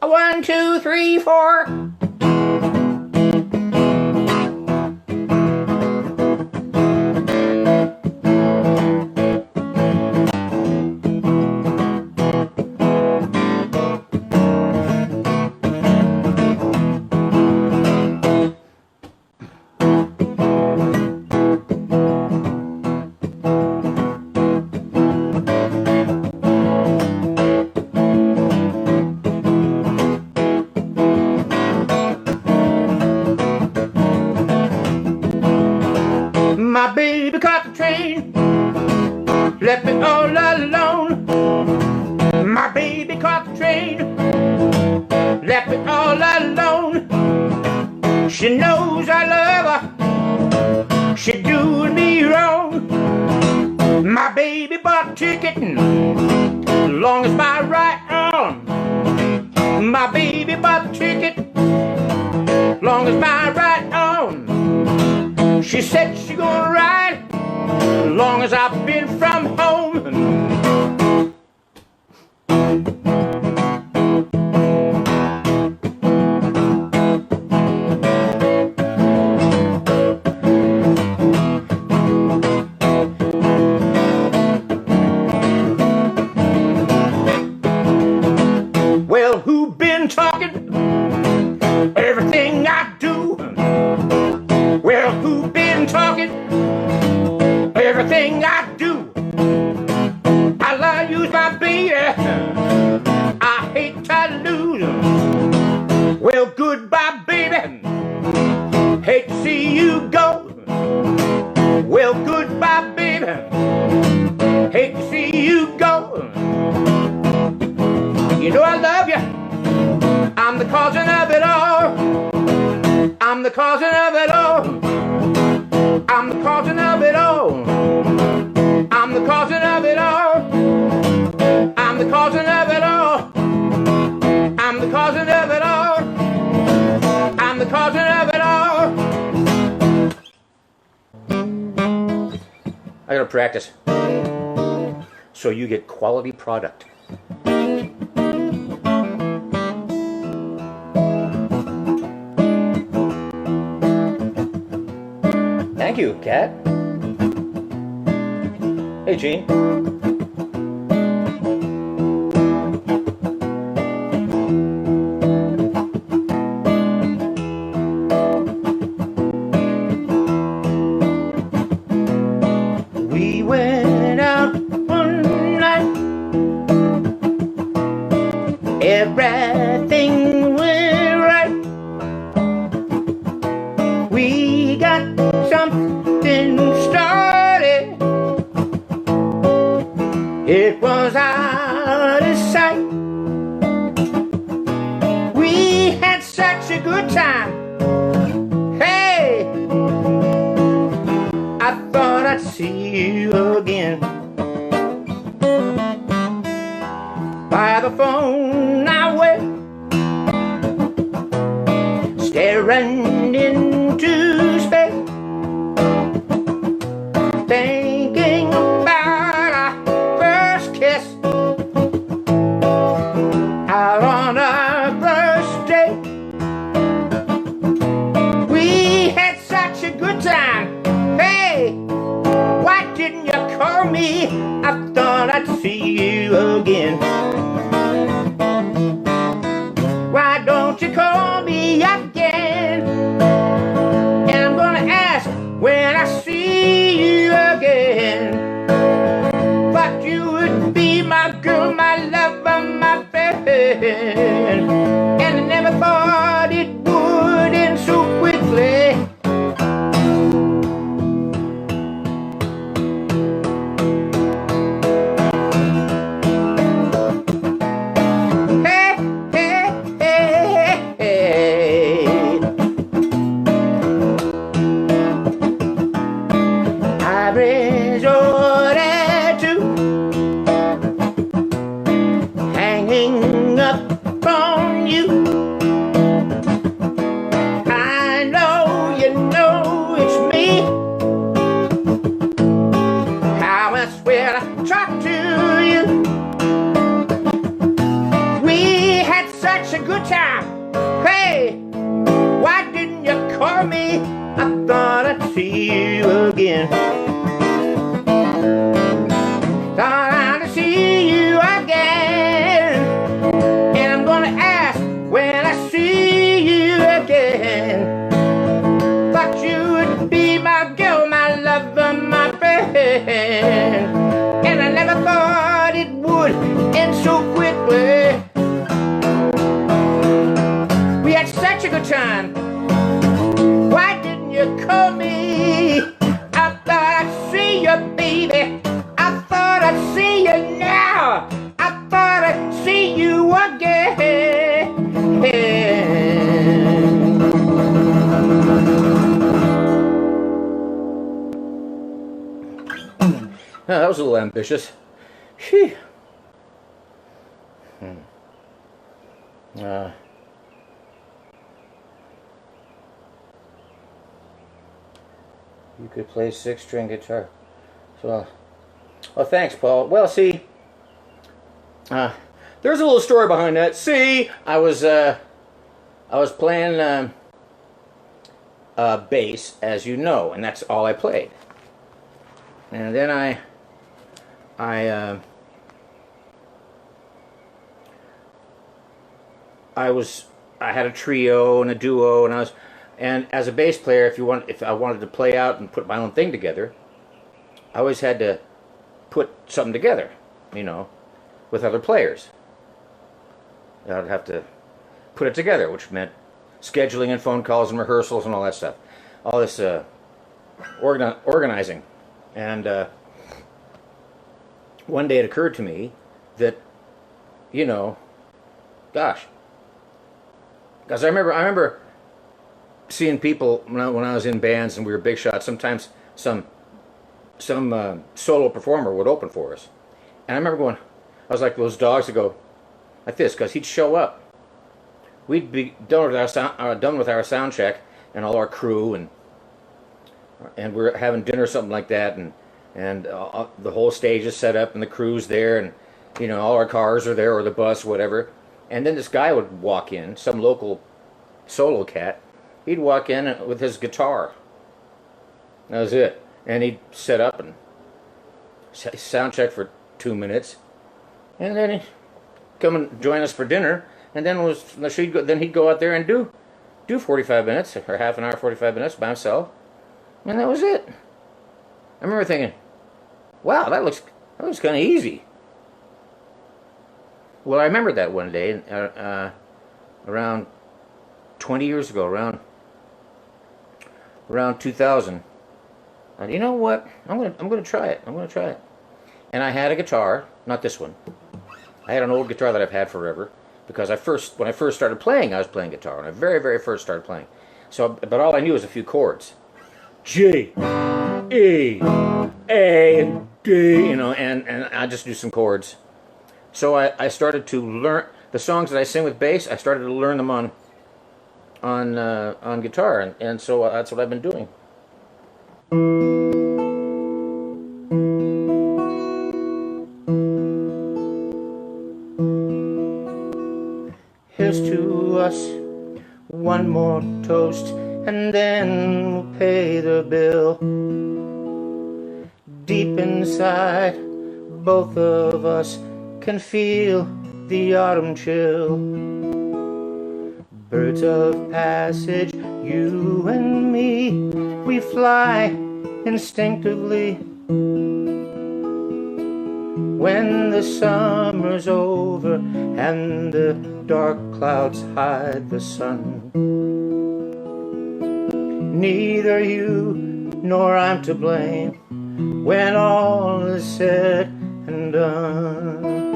1, 2, 3, 4. My baby caught the train, left me all alone. My baby caught the train, left me all alone. She knows I love her, she doing me wrong. My baby bought a ticket, long as my right arm. My baby bought a ticket, long as my right arm. She said she gonna ride long as I've been from home. Well, who been talking everything I do? Well, who been talking everything I do? I love you, my baby, I hate to lose. Well, goodbye, baby, hate to see you go. Well, goodbye, baby, hate to see you go. You know I love you, I'm the cause of it all. I'm the cause of it all. I'm the cause of it all. I'm the cause of it all. I'm the cause of it all. I'm the cause of it all. I'm the cause of it all. I gotta practice so you get quality product. Thank you, Kat. Hey, Gene. We went out one night. Everything went right. We got something started. It was out of sight. We had such a good time. Hey, I thought I'd see you again. By the phone I went, staring into space, thinking about our first kiss, out on our first date. We had such a good time. Hey, why didn't you call me? I thought I'd see you again. Why don't you call me again? And I'm gonna ask when I see you again. Thought you would be my girl, my lover, my friend, and I never thought it would end so quickly. Hanging up on you. I know you know it's me. How else will I talk to you? We had such a good time. Hey, why didn't you call me? I thought I'd see you again. Thought I'd see you again. And I'm gonna ask when I see you again. Thought you would be my girl, my lover, my friend. And I never thought it would end so quickly. We had such a good time. Why didn't you call me? I thought I'd see you, baby. I thought I'd see you now. I thought I'd see you again. Oh, that was a little ambitious. Phew. You could play 6-string guitar. So, well, thanks, Paul. Well, see, there's a little story behind that. See, I was playing bass, as you know, and that's all I played. And then I had a trio and a duo, and as a bass player, if I wanted to play out and put my own thing together, I always had to put something together, you know, with other players. I'd have to put it together, which meant scheduling and phone calls and rehearsals and all that stuff. All this organizing. And one day it occurred to me that, you know, gosh, because I remember seeing people when I was in bands and we were big shots. Sometimes some solo performer would open for us, and I remember going, I was like those dogs that go like this, because he'd show up. We'd be done with our sound check and all our crew, and we're having dinner or something like that, and the whole stage is set up and the crew's there, and you know, all our cars are there, or the bus, whatever. And then this guy would walk in, some local solo cat. He'd walk in with his guitar. That was it. And he'd set up and sound check for 2 minutes, and then he'd come and join us for dinner. And then he'd go out there and do 45 minutes or half an hour, 45 minutes by himself, and that was it. I remember thinking, wow, that looks kind of easy. Well, I remember that one day, around 20 years ago, around 2000. And you know what? I'm gonna try it. I'm gonna try it. And I had a guitar, not this one. I had an old guitar that I've had forever, because when I first started playing, I was playing guitar. When I very, very first started playing. So, but all I knew was a few chords: G, E, A, and D. You know, and I just do some chords. So I started to learn the songs that I sing with bass. I started to learn them on guitar, and so that's what I've been doing. Here's to us, one more toast, and then we'll pay the bill. Deep inside, both of us can feel the autumn chill. Birds of passage, you and me, we fly instinctively. When the summer's over and the dark clouds hide the sun, neither you nor I'm to blame when all is said and done.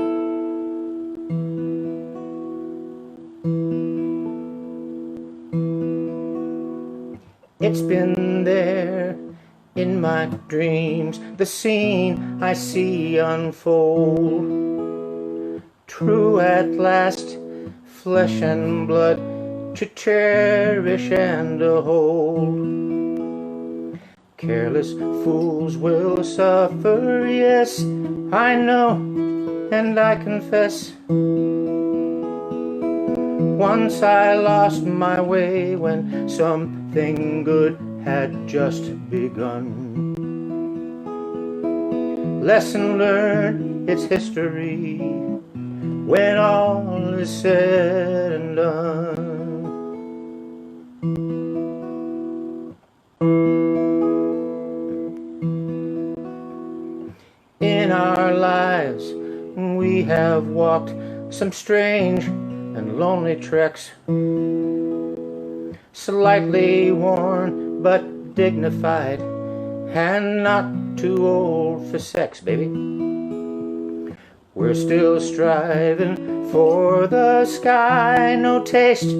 It's been there in my dreams, the scene I see unfold. True at last, flesh and blood to cherish and to hold. Careless fools will suffer, yes, I know, and I confess. Once I lost my way when something good had just begun. Lesson learned, it's history when all is said and done. In our lives we have walked some strange and lonely treks, slightly worn but dignified, and not too old for sex, baby. We're still striving for the sky, no taste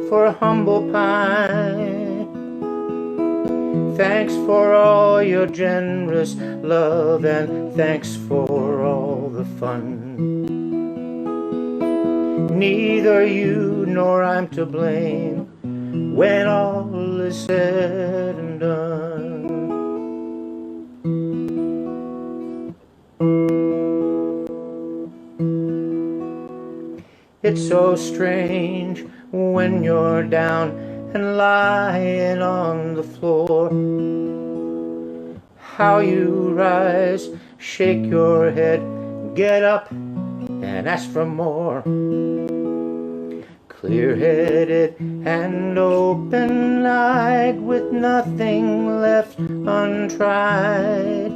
for humble pie. Thanks for all your generous love, and thanks for all the fun. Neither you nor I'm to blame when all is said and done. It's so strange when you're down and lying on the floor, how you rise, shake your head, get up and ask for more. Clear-headed and open-eyed, with nothing left untried,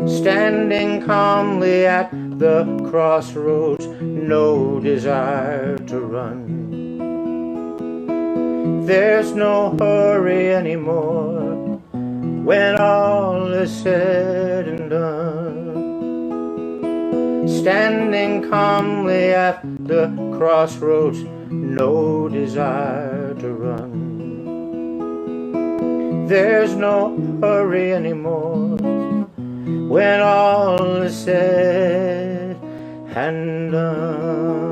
standing calmly at the crossroads, no desire to run. There's no hurry anymore when all is said and done. Standing calmly at the crossroads, no desire to run. There's no hurry anymore when all is said and done.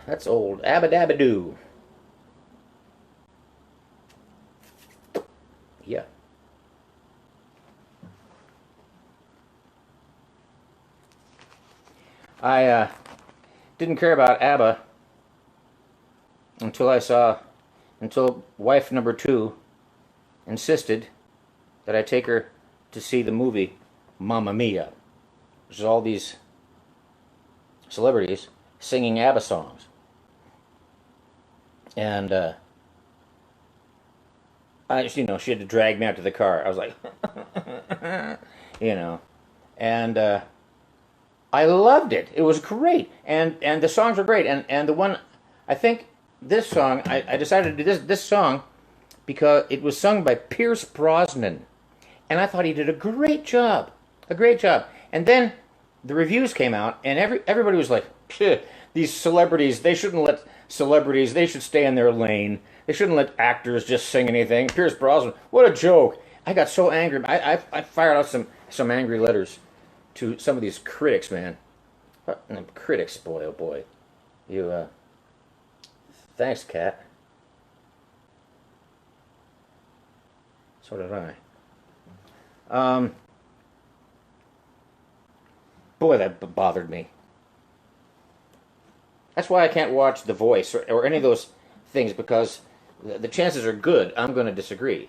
That's old Abba-Dabba-Doo. Yeah. I didn't care about ABBA until wife number 2 insisted that I take her to see the movie Mamma Mia, which is all these celebrities singing ABBA songs. And I just, she had to drag me out to the car. I was like, and I loved it. It was great, and the songs were great. And the one, I think this song, I decided to do this song because it was sung by Pierce Brosnan, and I thought he did a great job, And then the reviews came out, and everybody was like, these celebrities, they shouldn't let celebrities, they should stay in their lane. They shouldn't let actors just sing anything. Pierce Brosnan, what a joke. I got so angry. I fired out some angry letters to some of these critics, man. Critics, boy, oh boy. Thanks, Kat. So did I. Boy, that bothered me. That's why I can't watch The Voice or any of those things, because the chances are good I'm going to disagree.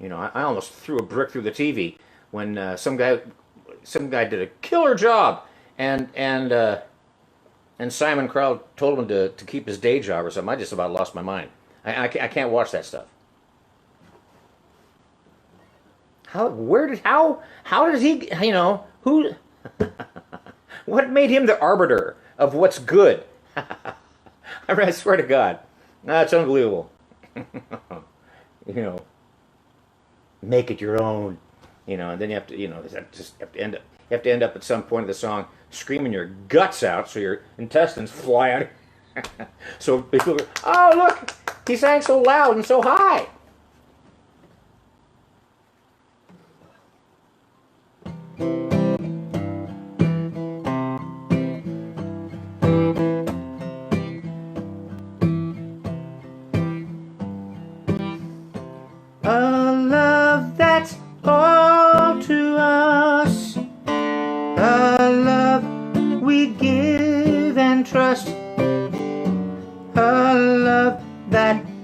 I almost threw a brick through the TV when some guy did a killer job, and Simon Cowell told him to keep his day job or something. I just about lost my mind. I can't watch that stuff. How does he, who, what made him the arbiter of what's good? I swear to God. It's unbelievable. Make it your own. And then you have to, you have to end up at some point of the song screaming your guts out so your intestines fly out. So people go, oh look, he sang so loud and so high.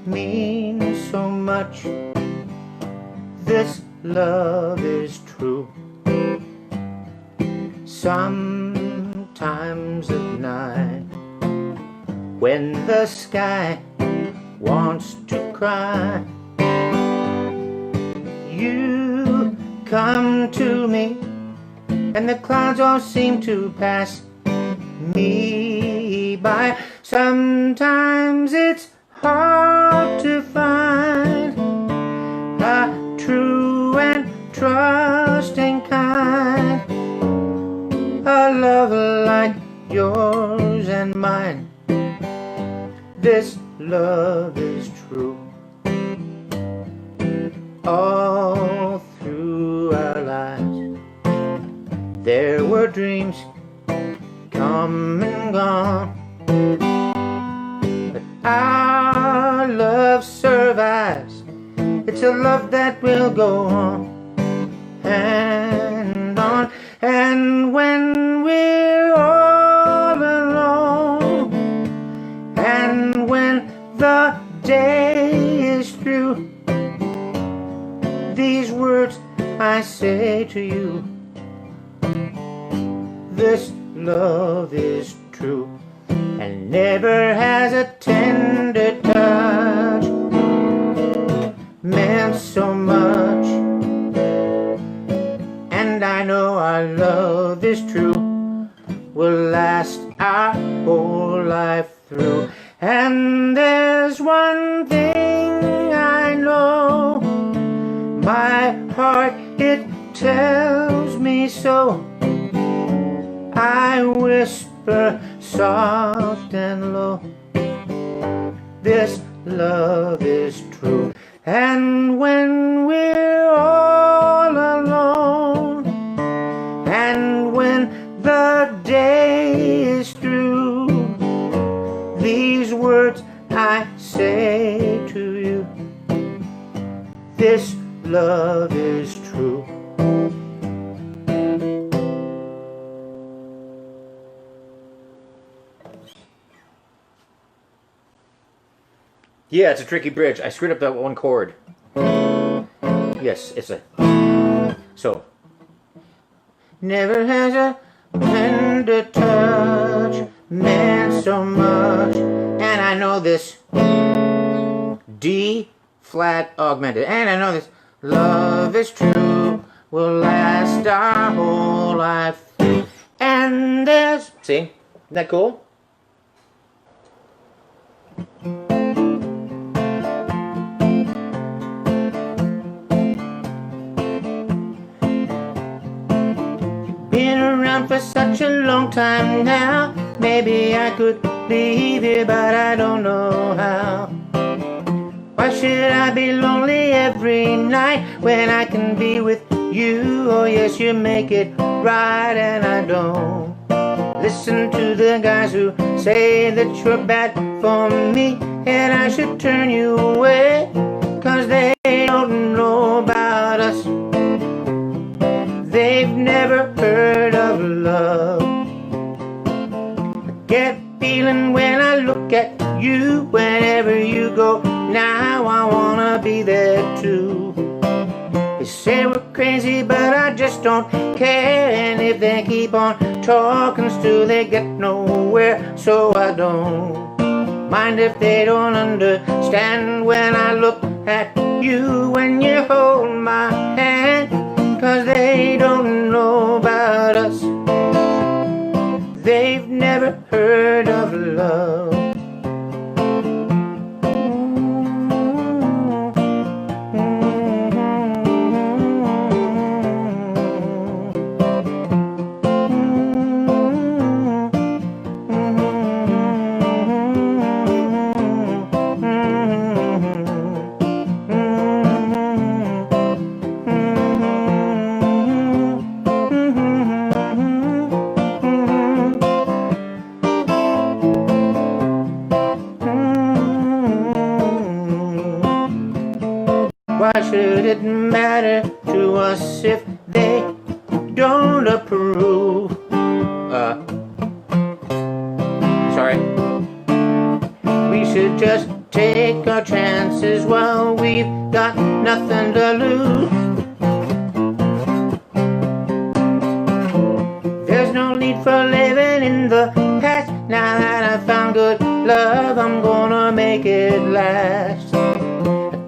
means so much. This love is true. Sometimes at night, when the sky wants to cry, you come to me, and the clouds all seem to pass me by. Sometimes it's hard to find a true and trusting kind, a love like yours and mine. This love is true. All through our lives there were dreams come and gone, but our love survives. It's a love that will go on and on. And when we're all alone, and when the day is through, these words I say to you: this love is true, and never has a tender touch meant so much. And I know our love is true, will last our whole life through. And there's one thing I know, my heart, it tells me so. I whisper soft and low, this love is true. And when we're all alone, and when the day is through, these words I say to you: this love is true. Yeah, it's a tricky bridge. I screwed up that one chord. Yes, it's a... So. Never has a tender touch meant so much. And I know this D flat augmented. And I know this love is true, will last our whole life through. And there's... See? Isn't that cool? Been around for such a long time now. Maybe I could leave here, but I don't know how. Why should I be lonely every night when I can be with you? Oh yes, you make it right, and I don't listen to the guys who say that you're bad for me, and I should turn you away, 'cause they don't know about us. They've never heard of love. I get feeling when I look at you. Whenever you go, now I wanna be there too. They say we're crazy, but I just don't care. And if they keep on talking, still they get nowhere. So I don't mind if they don't understand when I look at you, when you hold my hand. 'Cause they don't know about us. They've never heard of love. Why should it matter to us if they don't approve? Sorry. We should just take our chances while we've got nothing to lose. There's no need for living in the past. Now that I found good love, I'm gonna make it last.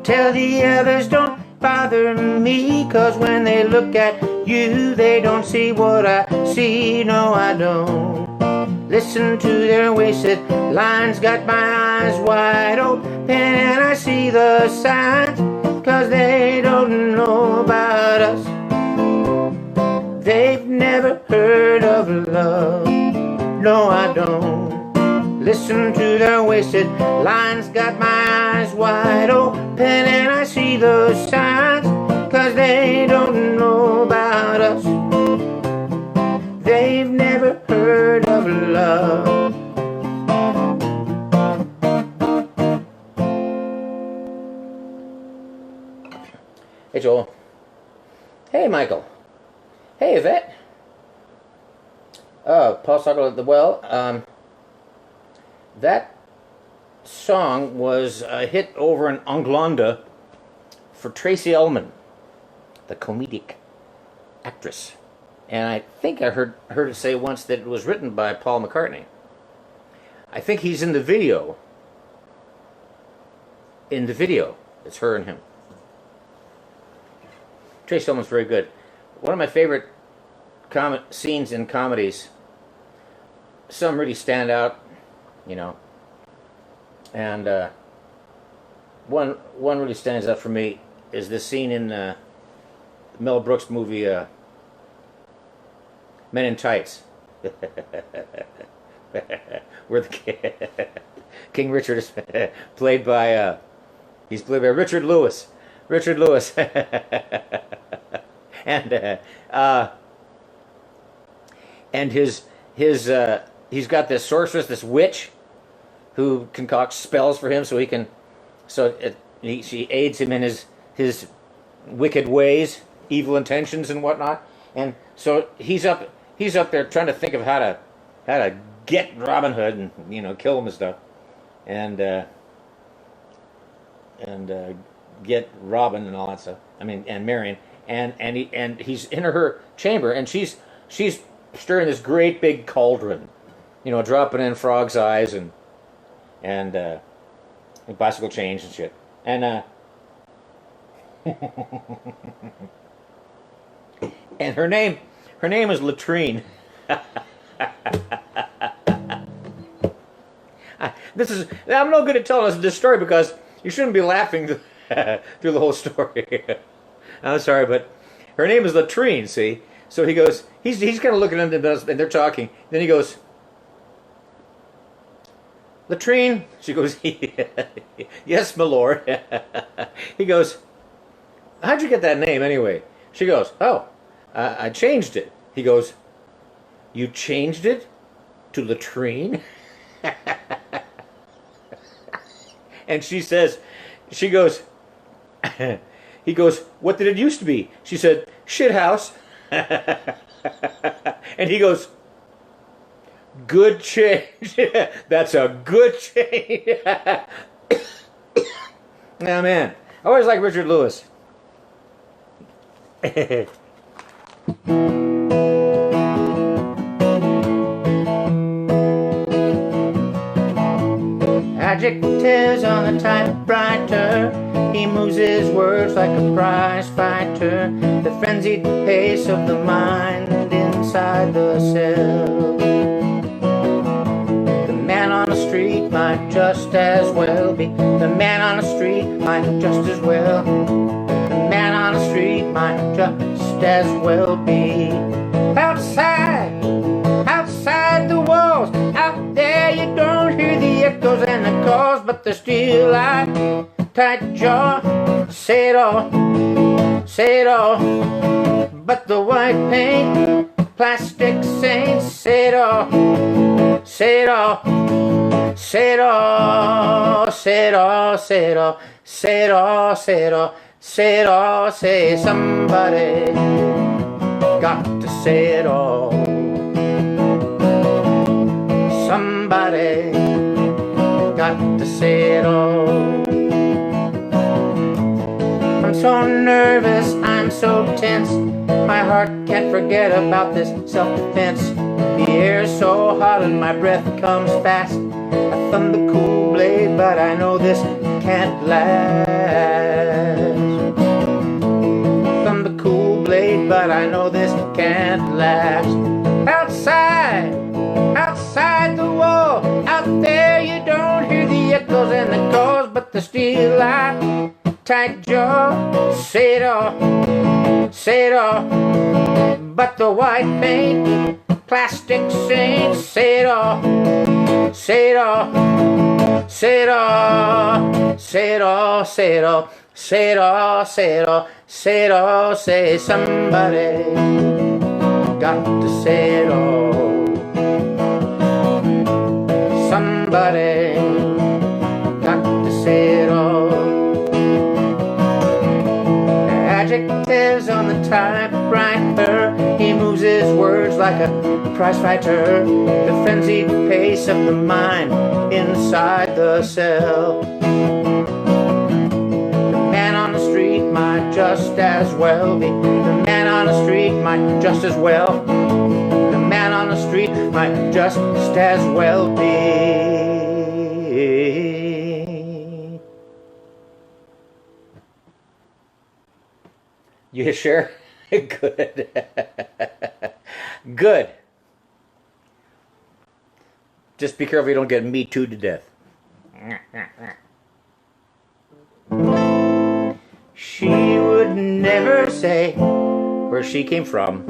Tell the others don't bother me, 'cause when they look at you, they don't see what I see. No, I don't. Listen to their wasted lines, got my eyes wide open and I see the signs, 'cause they don't know about us. They've never heard of love. No, I don't. Listen to their wasted lines, got my eyes wide open and I see the signs, 'cause they don't know about us. They've never heard of love. Hey, Joel. Hey, Michael. Hey, Yvette. Paul Sockel at the well. That song was a hit over in England for Tracy Ullman, the comedic actress. And I think I heard it say once that it was written by Paul McCartney. I think he's in the video. In the video, it's her and him. Tracy Ullman's very good. One of my favorite scenes in comedies. Some really stand out, you know. And one really stands out for me is this scene in the Mel Brooks movie Men in Tights, where the King Richard is played by he's played by Richard Lewis. And his he's got this sorceress, this witch, who concocts spells for him, so he can, she aids him in his wicked ways, evil intentions and whatnot. And so he's up there trying to think of how to get Robin Hood and, you know, kill him and stuff, and get Robin and all that stuff. I mean, and Marion, and he's in her chamber, and she's stirring this great big cauldron, you know, dropping in frogs' eyes and bicycle chains and shit, and and her name is Latrine. I'm no good at telling us this story because you shouldn't be laughing through the whole story. I'm sorry, but her name is Latrine. See, so he goes. He's kind of looking at them and they're talking. Then he goes, Latrine. She goes, yes, my lord. He goes, how'd you get that name anyway? She goes, oh, I changed it. He goes, you changed it to Latrine? And she goes, he goes, what did it used to be? She said, shit house. And he goes, good change. That's a good change. Now, man, I always like Richard Lewis. Adjectives on the typewriter. He moves his words like a prize fighter. The frenzied pace of the mind inside the cell. The man on the street might just as well be. The man on the street might just as well. The man on the street might just as well be. Outside the walls, out there you don't hear the echoes and the calls, but there's still eye, tight jaw, say it all, but the white paint, plastic saints, say it all, say it all, say it all, say it all, say it all, say it all, say it all, say it all, say somebody got to say it all. Somebody got got to say it all. I'm so nervous, I'm so tense. My heart can't forget about this self-defense. The air's so hot and my breath comes fast. I thumb the cool blade, but I know this can't last. Thumb the cool blade, but I know this can't last. Outside, outside the wall, out there you don't hear the echoes and the calls, but the steel eye, tight jaw, say it all, say it all. But the white paint, plastic saints, say it all, say it all, say it all, say it all, say it all, say it all, say it all, say it all, say somebody got to say it all. Somebody got to say it all. Adjectives on the typewriter. He moves his words like a prize fighter. The frenzied pace of the mind inside the cell. The man on the street might just as well be. The man on the street might just as well. The man on the street might just as well be. You sure? Good. Good. Just be careful you don't get me too to death. She would never say where she came from.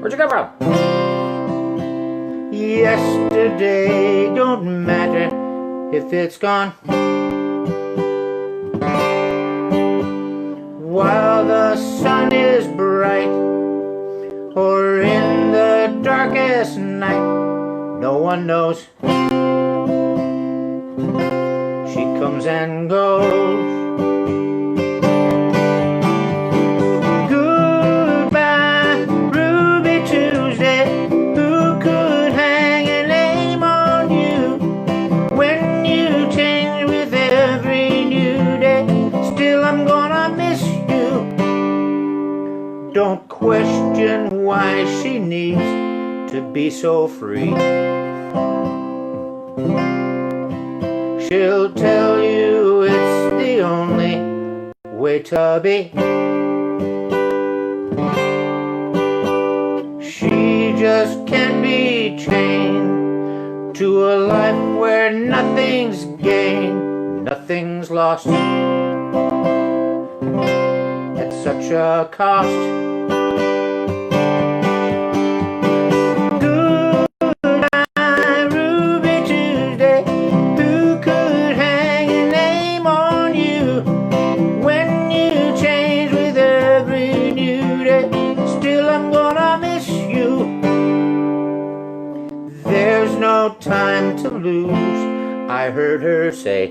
Where'd you come from? Yesterday don't matter if it's gone. While the sun is bright, or in the darkest night, no one knows. She comes and goes. Goodbye, Ruby Tuesday. Who could hang a name on you when you change with every new day? Still, I'm gonna miss you. Don't question why she needs to be so free. She'll tell you it's the only way to be. She just can't be chained to a life where nothing's gained, nothing's lost at such a cost. No time to lose, I heard her say.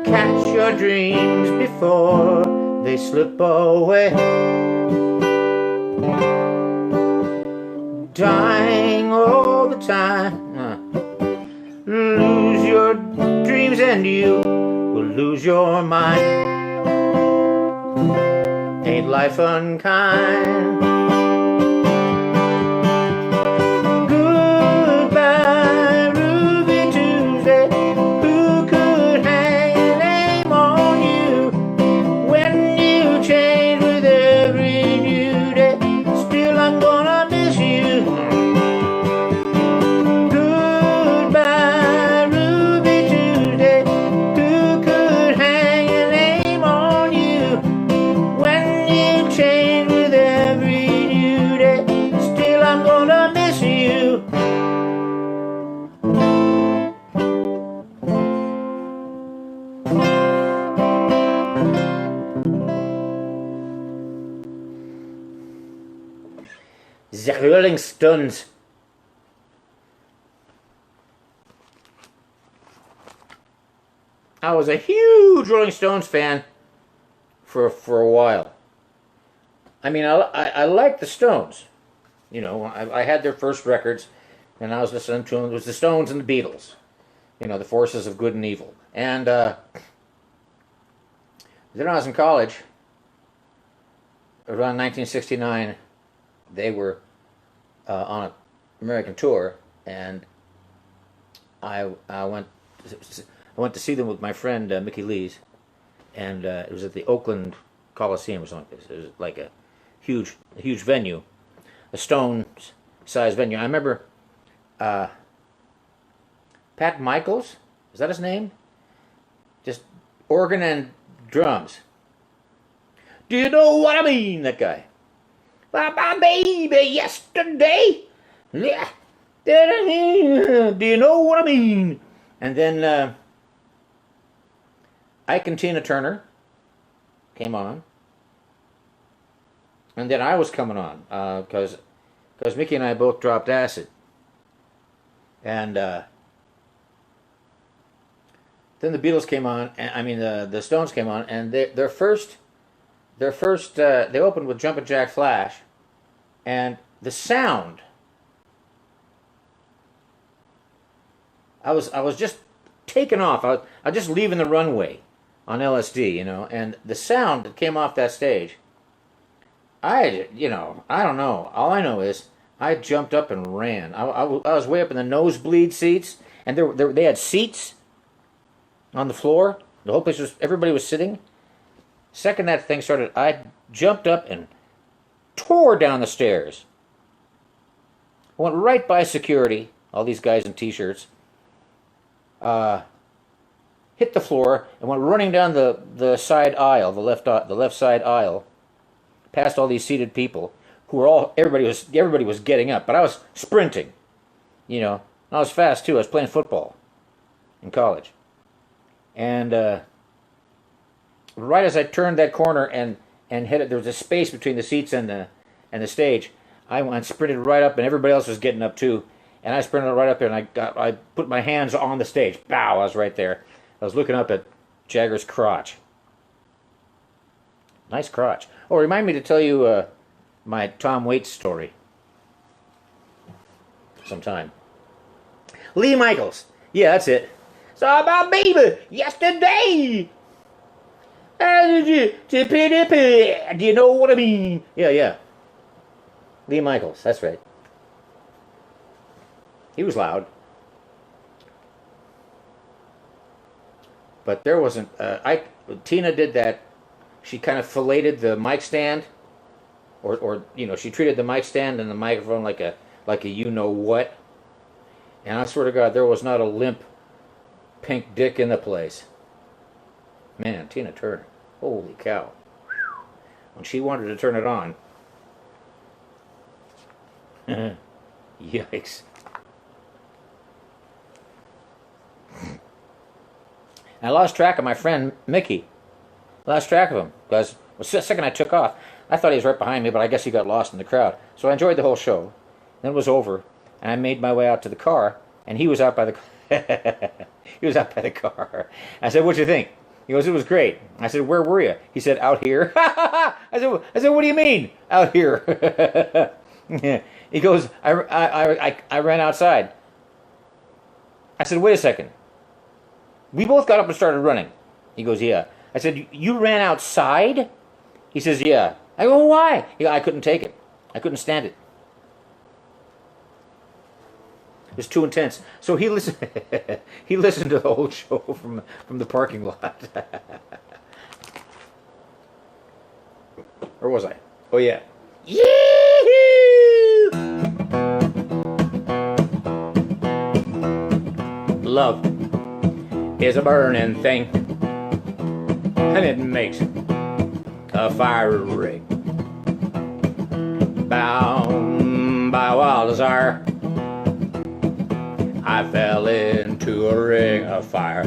Catch your dreams before they slip away. Dying all the time. Lose your dreams and you will lose your mind. Ain't life unkind? The Rolling Stones. I was a huge Rolling Stones fan for a while. I mean, I like the Stones. You know, I had their first records, and I was listening to them. It was the Stones and the Beatles, you know, the forces of good and evil. And then I was in college, around 1969, they were on an American tour, and I went to see them with my friend Mickey Lees, and it was at the Oakland Coliseum or something like this. It was like a huge venue, a Stones-sized venue. I remember Pat Michaels, is that his name? Just organ and drums. Do you know what I mean, that guy? My baby yesterday. Yeah. Do you know what I mean? And then Ike and Tina Turner came on. And then I was coming on because Mickey and I both dropped acid. And then the Beatles came on, and I mean the Stones came on, and they opened with Jumpin' Jack Flash, and the sound. I was just taken off. I was just leaving the runway on LSD, you know, and the sound that came off that stage. I don't know. All I know is I jumped up and ran. I was way up in the nosebleed seats, and they had seats on the floor. The whole place everybody was sitting. Second that thing started, I jumped up and tore down the stairs. I went right by security, all these guys in t-shirts, hit the floor, and went running down the side aisle, the left side aisle, past all these seated people who were everybody was getting up, but I was sprinting, you know. I was fast too. I was playing football in college, and right as I turned that corner and hit it, there was a space between the seats and the stage. I went sprinted right up, and everybody else was getting up too, and I sprinted right up there, and I put my hands on the stage. Bow! I was right there. I was looking up at Jagger's crotch. Nice crotch. Oh, remind me to tell you my Tom Waits story sometime. Lee Michaels. Yeah, that's it. Saw my baby yesterday. Do you know what I mean? Yeah. Lee Michaels, that's right. He was loud. But there wasn't... Tina did that. She kind of filleted the mic stand. Or you know, she treated the mic stand and the microphone like a you-know-what. And I swear to God, there was not a limp pink dick in the place. Man, Tina Turner. Holy cow. When she wanted to turn it on. Yikes. I lost track of my friend Mickey. Lost track of him because the second I took off, I thought he was right behind me, but I guess he got lost in the crowd. So I enjoyed the whole show. Then it was over, and I made my way out to the car, and he was out by the he was out by the car. I said, "What'd you think?" He goes, "It was great." I said, "Where were you?" He said, "Out here." I said, "What do you mean, out here?" He goes, I ran outside. I said, "Wait a second. We both got up and started running." He goes, "Yeah." I said, "You ran outside?" He says, "Yeah." I go, "Why?" He goes, "I couldn't take it. I couldn't stand it. It was too intense." So he listened. He listened to the whole show from the parking lot. Or was I? Oh yeah. Yee-hoo! Love is a burning thing, and it makes a fire ring. Bound by a wild desire, I fell into a ring of fire.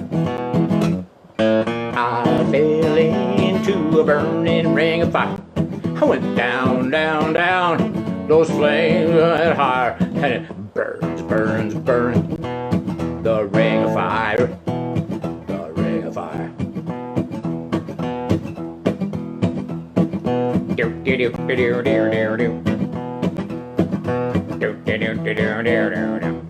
I fell into a burning ring of fire. I went down, down, down. Those flames went higher, and it burns, burns, burns. The ring of fire. The ring of fire. Do do do do do do do do do do do do do do do.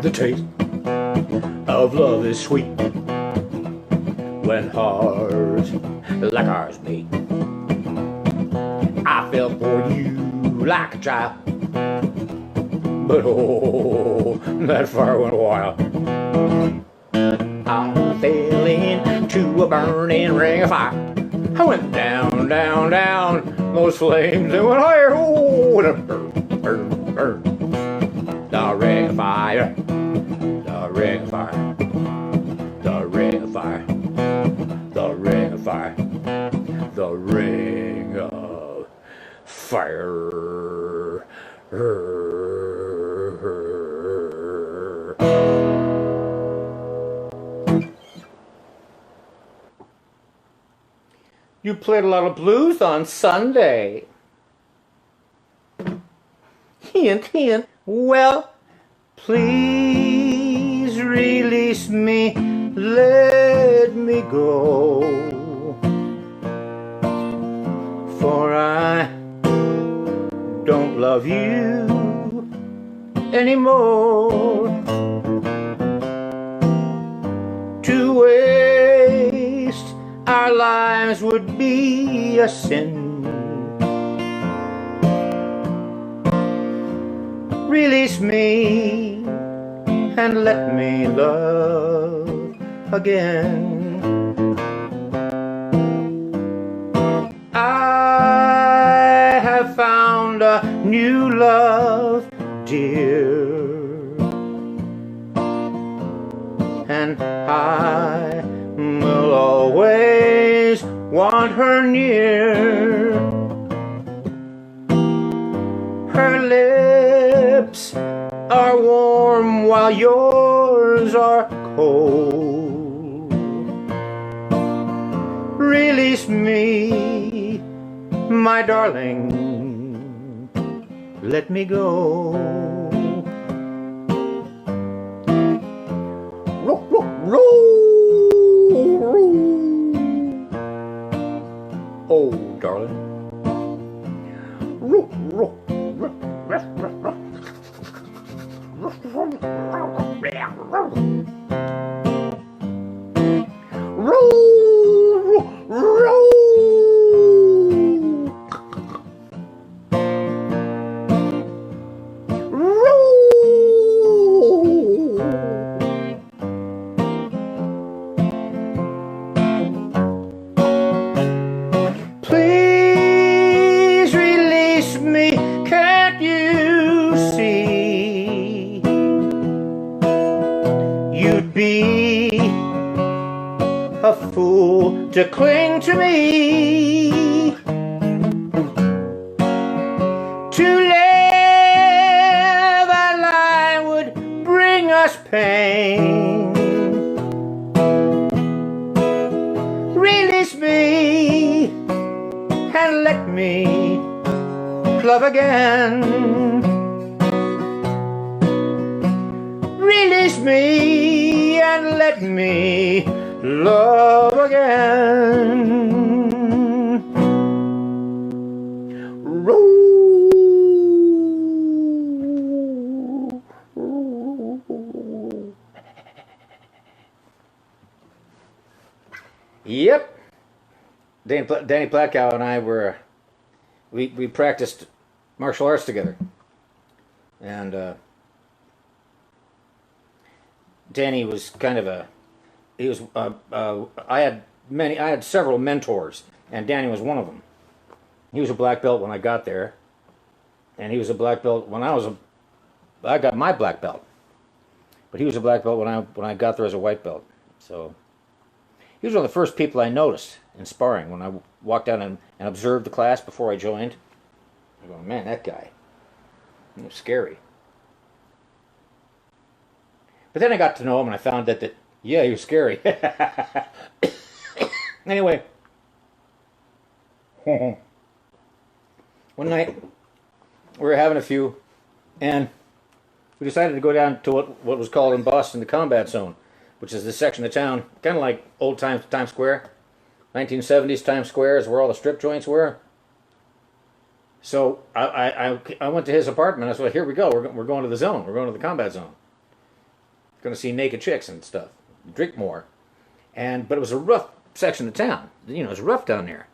The taste of love is sweet when hearts like ours meet. I fell for you like a child, but oh, that fire went wild. I fell into a burning ring of fire. I went down, down, down those flames. They went higher. Oh, and it burned, burned, burned. The ring of fire, the ring of fire, the ring of fire, the ring of fire, the ring of fire. You played a lot of blues on Sunday. Hint, hint. Well, please release me, let me go, for I don't love you anymore. To waste our lives would be a sin. Release me and let me love again. I have found a new love, dear, and I will always want her near. Her lips are warm while yours are cold. Release me, my darling, let me go. Roll, roll, roll, roll. Oh, darling. Roll, roll. Please release me, can't you see? You'd be a fool to cling to me. To live a lie would bring us pain. Release me and let me love again. Release me and let me love again. Yep. Danny Platcow and I were, we practiced martial arts together. And Danny was kind of a, he was, I had several mentors, and Danny was one of them. He was a black belt when I got there, and he was a black belt when I got my black belt. But he was a black belt when I got there as a white belt. So he was one of the first people I noticed in sparring when I walked out and observed the class before I joined. I go, man, that guy, he was scary. But then I got to know him and I found that yeah, he was scary. Anyway, one night we were having a few, and we decided to go down to what was called in Boston the combat zone, which is this section of town, kind of like old Times Square, 1970s Times Square is where all the strip joints were. So I went to his apartment. I said, well, here we go. We're going to the zone. We're going to the combat zone. Going to see naked chicks and stuff. Drink more. But it was a rough section of town. You know, it was rough down there.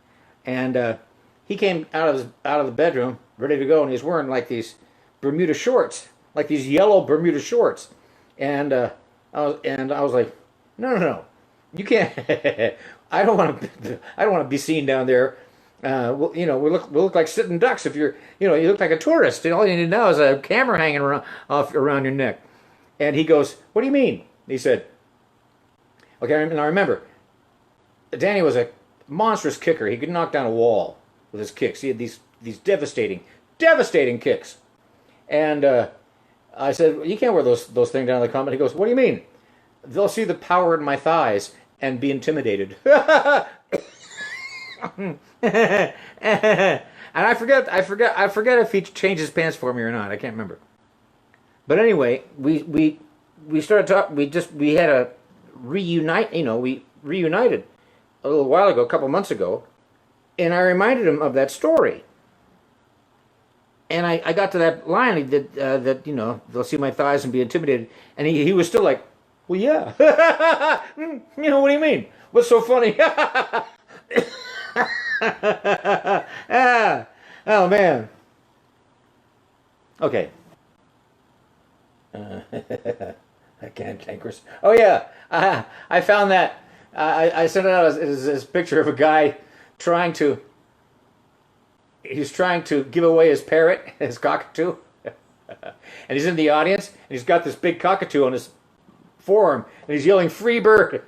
And he came out of the bedroom ready to go, and he was wearing like these Bermuda shorts, like these yellow Bermuda shorts. And I was like, no, you can't. I don't want to be seen down there. Well, you know, we look like sitting ducks if you look like a tourist, and all you need now is a camera hanging around your neck. And he goes, "What do you mean?" He said, "Okay, and I remember, Danny was a monstrous kicker. He could knock down a wall with his kicks. He had these devastating kicks." And I said, well, "You can't wear those things down the combat." He goes, "What do you mean?" "They'll see the power in my thighs and be intimidated." And I forget if he changed his pants for me or not. I can't remember. But anyway, we started talking. We had a reunite. You know, we reunited a little while ago, a couple months ago, and I reminded him of that story. And I got to that line that you know, they'll see my thighs and be intimidated, and he was still like, "Well, yeah." You know, what do you mean? What's so funny? Oh man. Okay. I can't Chris. Oh yeah. I found that. I sent it out as this picture of a guy he's trying to give away his parrot, his cockatoo. And he's in the audience, and he's got this big cockatoo on his forearm, and he's yelling, "Free bird!"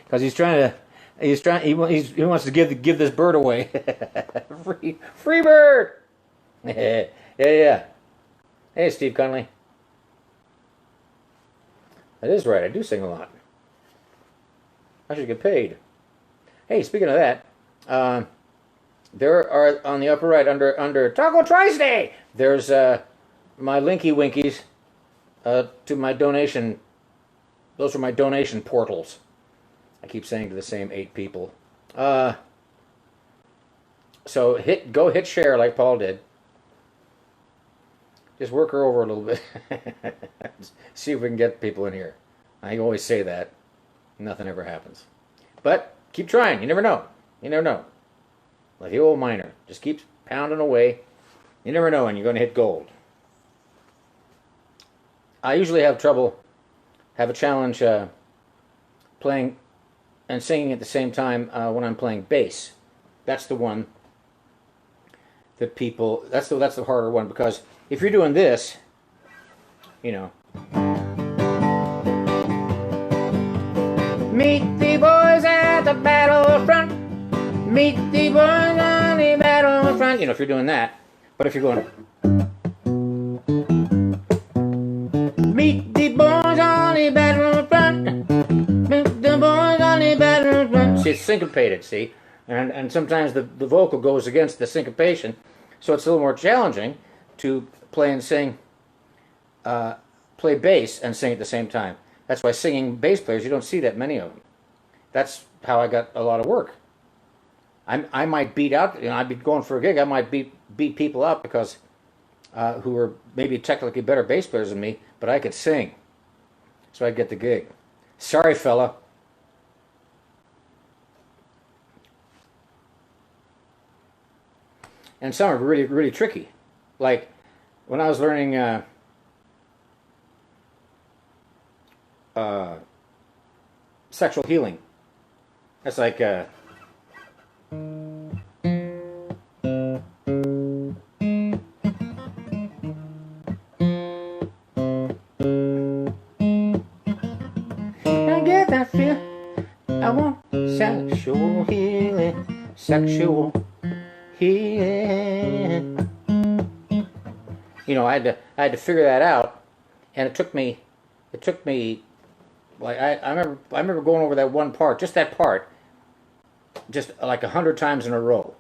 Because he wants to give this bird away. free bird. Yeah. Hey, Steve Connolly. That is right. I do sing a lot. I should get paid. Hey, speaking of that, there are on the upper right under Taco TROYSDAY. There's my Linky Winkies to my donation. Those are my donation portals. I keep saying to the same 8 people. So go hit share like Paul did. Just work her over a little bit. See if we can get people in here. I always say that. Nothing ever happens. But keep trying. You never know. You never know. Like the old miner. Just keeps pounding away. You never know when you're going to hit gold. I usually have a challenge playing and singing at the same time when I'm playing bass. That's the one that people... That's the harder one, because if you're doing this, you know... Meet the boys at the battlefront. Meet the boys on the battlefront. You know, if you're doing that. But if you're going... Meet the boys on the battlefront. Meet the boys on the battlefront. See, it's syncopated, see? And sometimes the vocal goes against the syncopation. So it's a little more challenging to play and sing, play bass and sing at the same time. That's why singing bass players, you don't see that many of them. That's how I got a lot of work. I might beat out, you know, I'd be going for a gig, I might beat people up because who were maybe technically better bass players than me, but I could sing. So I'd get the gig. Sorry, fella. And some are really, really tricky. Like when I was learning sexual healing, that's like I get that feel. I want sexual healing, sexual healing. You know, I had to figure that out, and it took me like I remember going over that one part, just that part, just like 100 times in a row,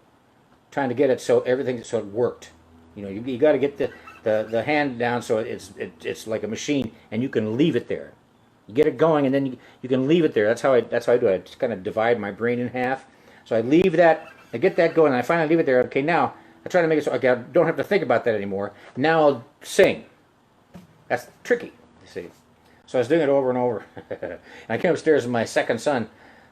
trying to get it so it worked. You know, you got to get the hand down so it's like a machine, and you can leave it there. You get it going, and then you can leave it there. That's how I do it. I just kind of divide my brain in half. So I leave that, I get that going, and I finally leave it there. Okay, now I try to make it so okay, I don't have to think about that anymore. Now I'll sing. That's tricky, you see. So I was doing it over and over. And I came upstairs with my second son,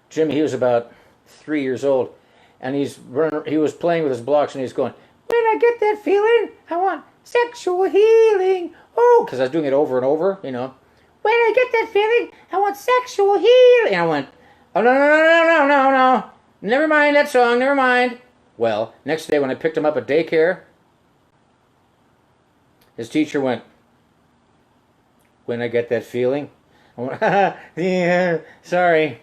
Jimmy. He was about 3 years old, and he was playing with his blocks, and he's going, when I get that feeling, I want sexual healing. Oh, because I was doing it over and over, you know. When I get that feeling, I want sexual healing. And I went, oh, no, no, no, no, no, no, no. Never mind that song, never mind. Well, next day when I picked him up at daycare, his teacher went, when I get that feeling, I went, yeah, sorry.